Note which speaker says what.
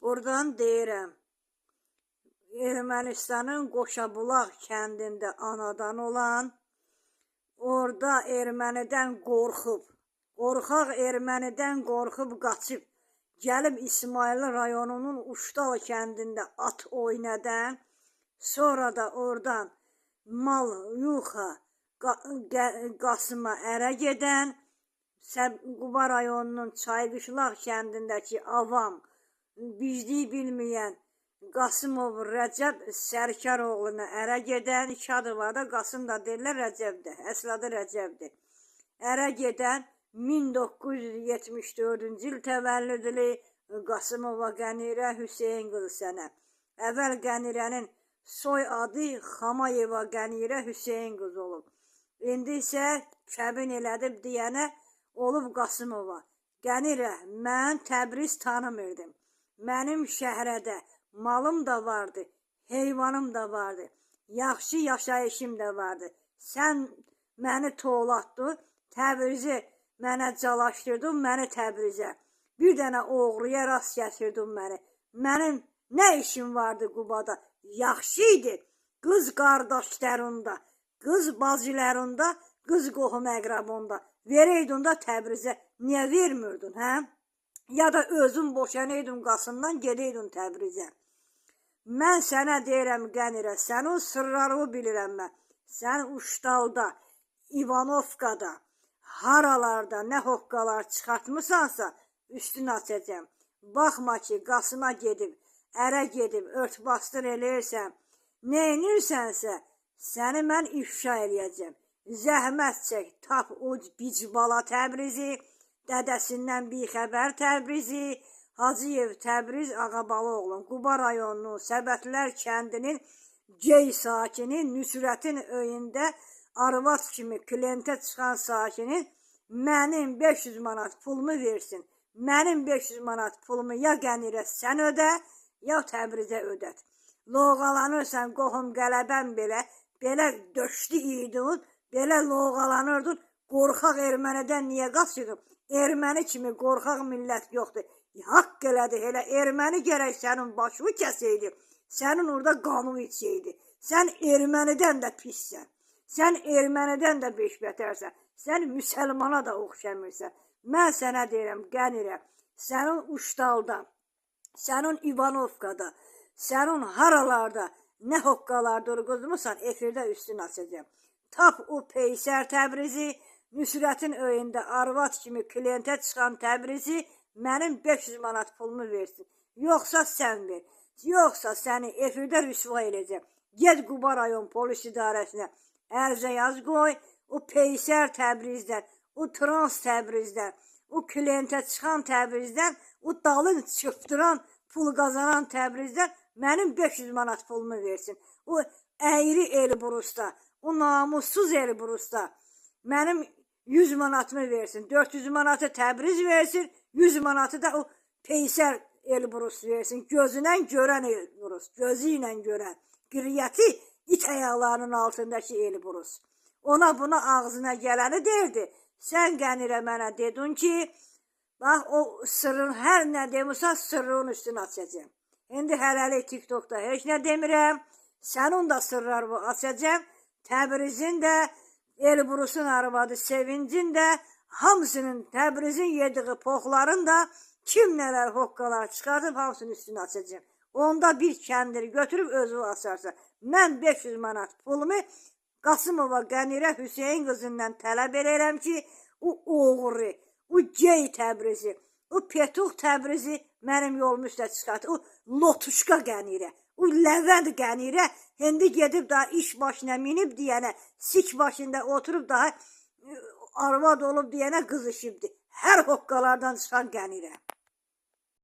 Speaker 1: Buradan deyirəm, Ermənistanın Qoşabulaq kəndində anadan olan, orada ermənidən qorxub, qorxaq ermənidən qorxub qaçıb, gəlib İsmayıl rayonunun Uşdal kəndində at oynadan, sonra da oradan mal yuxa Qasıma ərə gedən, Quba rayonunun Çayqışlaq kəndindəki avam, bizliyi bilməyən Qasımov Rəcəb Sərkaroğluna ərə gedən, iki adı var da, Qasım da deyirlər Rəcəbdir, əsl adı Rəcəbdir. Ərə gedən 1974-cü il təvəllüdlü Qasımova Qənirə Hüseyin qızı sənə. Əvvəl Qənirənin soy adı Xamayeva Qənirə Hüseyin qızı olub. İndi isə kəbin elədib deyənə olub Qasımova. Qənirə, mən Təbriz tanımırdım. Mənim şəhrədə malım da vardı, heyvanım da vardı, yaxşı yaşayışım da vardı. Sən məni toğlatdın, Təbrizi mənə calaşdırdın, məni Təbrizə. Bir dənə oğruya rast gətirdin məni. Mənim nə işim vardı Qubada? Yaxşı idi. Qız qardaşlarında, qız bacılarında, qız qohum əqrabında. Vereydin da Təbrizə. Niyə vermirdin, hə? Ya da özün boşanaydın Qasımdan, gedeydin Təbrizə. Mən sənə deyirəm Qənirə, sənin sırlarını bilirəm mən. Sən Uşdalda, İvanovkada, haralarda nə hoqqalar çıxartmısansa, üstünü açacağım. Baxma ki, Qasıma gedib, ərə gedib, örtbastır eləyirsən, nə edirsənsə, səni mən ifşa eləyəcəm. Zəhmət çək, tap o bicbala Təbrizi, dədəsindən bixəbər Təbrizi, Hacıyev Təbriz Ağabaloğlu, Quba rayonunun Səbətlər kəndinin Gey sakini, Nüsrətin öyündə arvad kimi klientə çıxan sakini mənim 500 manat pulumu versin. Mənim 500 manat pulumu ya Qənirə sən ödə, ya Təbrizə ödət. Loğalanırsan qohum qələbən belə döşlü idin, belə loğalanırdın, qorxaq ermənidən niyə qaçırdın? Erməni kimi qorxaq millət yoxdur. Haqq elədi, elə erməni gərək sənin başını kəsəydi. Sənin orada qanun içəydi. Sən ermənidən də pissən. Sən ermənidən də beşbətərsən. Sən müsəlmana da oxşamırsan. Mən sənə deyirəm, Qənirə, sənin Uşdalda, sənin İvanovkada, sənin haralarda nə hoqqalar durğuzmusan, efirdə üstünü açacağım. Tap o Peysər Təbrizi, Nüsrətin öyündə arvad kimi klientə çıxan Təbrizi mənim 500 manat pulumu versin. Yoxsa sən ver. Yoxsa səni efirdə rüsva eləyəcəm. Ged Quba rayon polis idarəsinə ərizə yaz qoy. O Peysər Təbrizdən, o Trans Təbrizdən, o klientə çıxan Təbrizdən, o dalın çöpdüran, pul qazanan Təbrizdən mənim 500 manat pulumu versin. O əyri Elbrusda, o namussuz Elbrusda mənim 100 manatımı versin. 400 manatı Təbriz versin, 100 manatı da o Peysər Elbrus versin. Gözünən görən Elbrus, gözü ilə görən. Qiriyyəti it ayaqlarının altındakı Elbrus. Ona buna ağzına gələni derdi. Sən Qənirə mənə dedin ki, bax o sırrın, hər nə demirsən sırrın üstünü açacağım. İndi hələlik TikTokda heç nə demirəm. Sənin də sırlarını açacağım. Təbrizin də, Elbrusun arvadı Sevincin də, hamısının Təbrizin yediği poxların da kim nələr hoqqalar çıxardıb hamısının üstünü açacağım. Onda bir kəndiri götürüb özü asarsa. Mən 500 manat pulumu Qasımova Qənirə Hüseyin qızından tələb edirəm ki, o oğru, o gey Təbrizi, o Petuq Təbrizi mənim yolumu üstə çıxartır. O Lotuşka Qənirə, o Ləvənd Qənirə indi gedib daha iş başına minib deyənə, sik başında oturub daha arvad olub deyənə qızışıbdır. Hər hoqqalardan çıxan Qənirə.